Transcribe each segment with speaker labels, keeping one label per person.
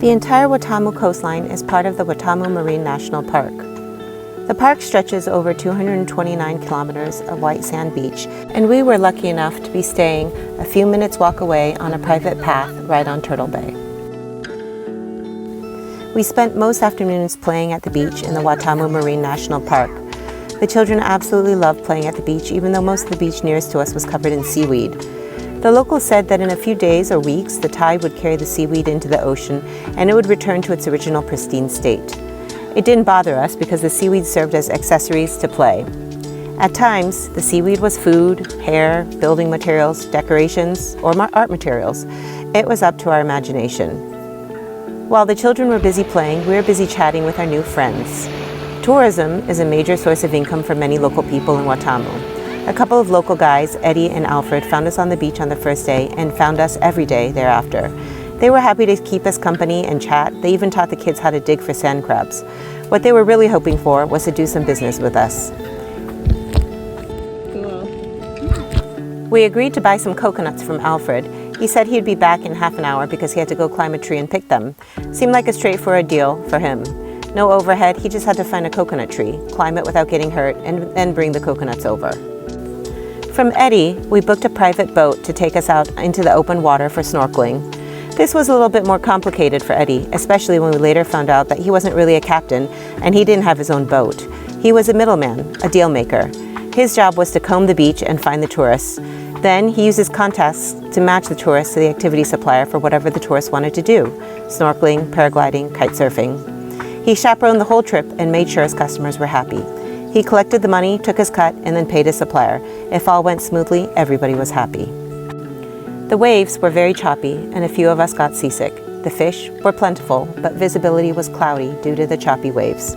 Speaker 1: The entire Watamu coastline is part of the Watamu Marine National Park. The park stretches over 229 kilometers of white sand beach, and we were lucky enough to be staying a few minutes walk away on a private path right on Turtle Bay. We spent most afternoons playing at the beach in the Watamu Marine National Park. The children absolutely loved playing at the beach, even though most of the beach nearest to us was covered in seaweed. The locals said that in a few days or weeks, the tide would carry the seaweed into the ocean and it would return to its original pristine state. It didn't bother us because the seaweed served as accessories to play. At times, the seaweed was food, hair, building materials, decorations, or art materials. It was up to our imagination. While the children were busy playing, we were busy chatting with our new friends. Tourism is a major source of income for many local people in Watamu. A couple of local guys, Eddie and Alfred, found us on the beach on the first day and found us every day thereafter. They were happy to keep us company and chat. They even taught the kids how to dig for sand crabs. What they were really hoping for was to do some business with us. We agreed to buy some coconuts from Alfred. He said he'd be back in half an hour because he had to go climb a tree and pick them. Seemed like a straightforward deal for him. No overhead, he just had to find a coconut tree, climb it without getting hurt, and then bring the coconuts over. From Eddie, we booked a private boat to take us out into the open water for snorkeling. This was a little bit more complicated for Eddie, especially when we later found out that he wasn't really a captain and he didn't have his own boat. He was a middleman, a deal maker. His job was to comb the beach and find the tourists. Then he used his contacts to match the tourists to the activity supplier for whatever the tourists wanted to do: snorkeling, paragliding, kite surfing. He chaperoned the whole trip and made sure his customers were happy. He collected the money, took his cut, and then paid his supplier. If all went smoothly, everybody was happy. The waves were very choppy, and a few of us got seasick. The fish were plentiful, but visibility was cloudy due to the choppy waves.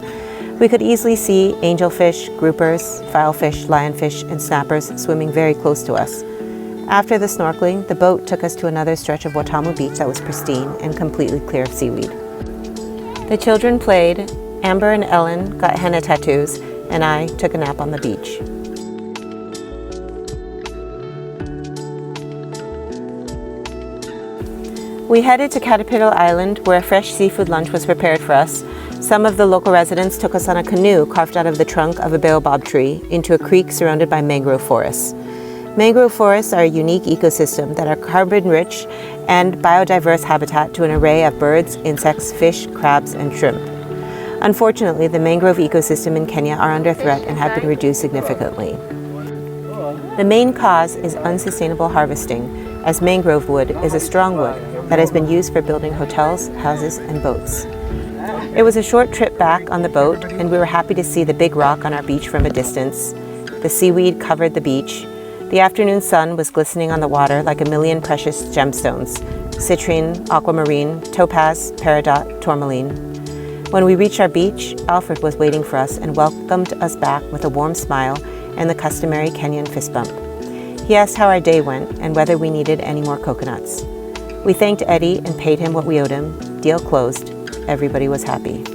Speaker 1: We could easily see angelfish, groupers, filefish, lionfish, and snappers swimming very close to us. After the snorkeling, the boat took us to another stretch of Watamu Beach that was pristine and completely clear of seaweed. The children played, Amber and Ellen got henna tattoos, and I took a nap on the beach. We headed to Caterpillar Island, where a fresh seafood lunch was prepared for us. Some of the local residents took us on a canoe carved out of the trunk of a baobab tree into a creek surrounded by mangrove forests. Mangrove forests are a unique ecosystem that are carbon-rich and biodiverse habitat to an array of birds, insects, fish, crabs, and shrimp. Unfortunately, the mangrove ecosystem in Kenya are under threat and have been reduced significantly. The main cause is unsustainable harvesting, as mangrove wood is a strong wood that has been used for building hotels, houses, and boats. It was a short trip back on the boat, and we were happy to see the big rock on our beach from a distance. The seaweed covered the beach. The afternoon sun was glistening on the water like a million precious gemstones: citrine, aquamarine, topaz, peridot, tourmaline. When we reached our beach, Alfred was waiting for us and welcomed us back with a warm smile and the customary Kenyan fist bump. He asked how our day went and whether we needed any more coconuts. We thanked Eddie and paid him what we owed him. Deal closed. Everybody was happy.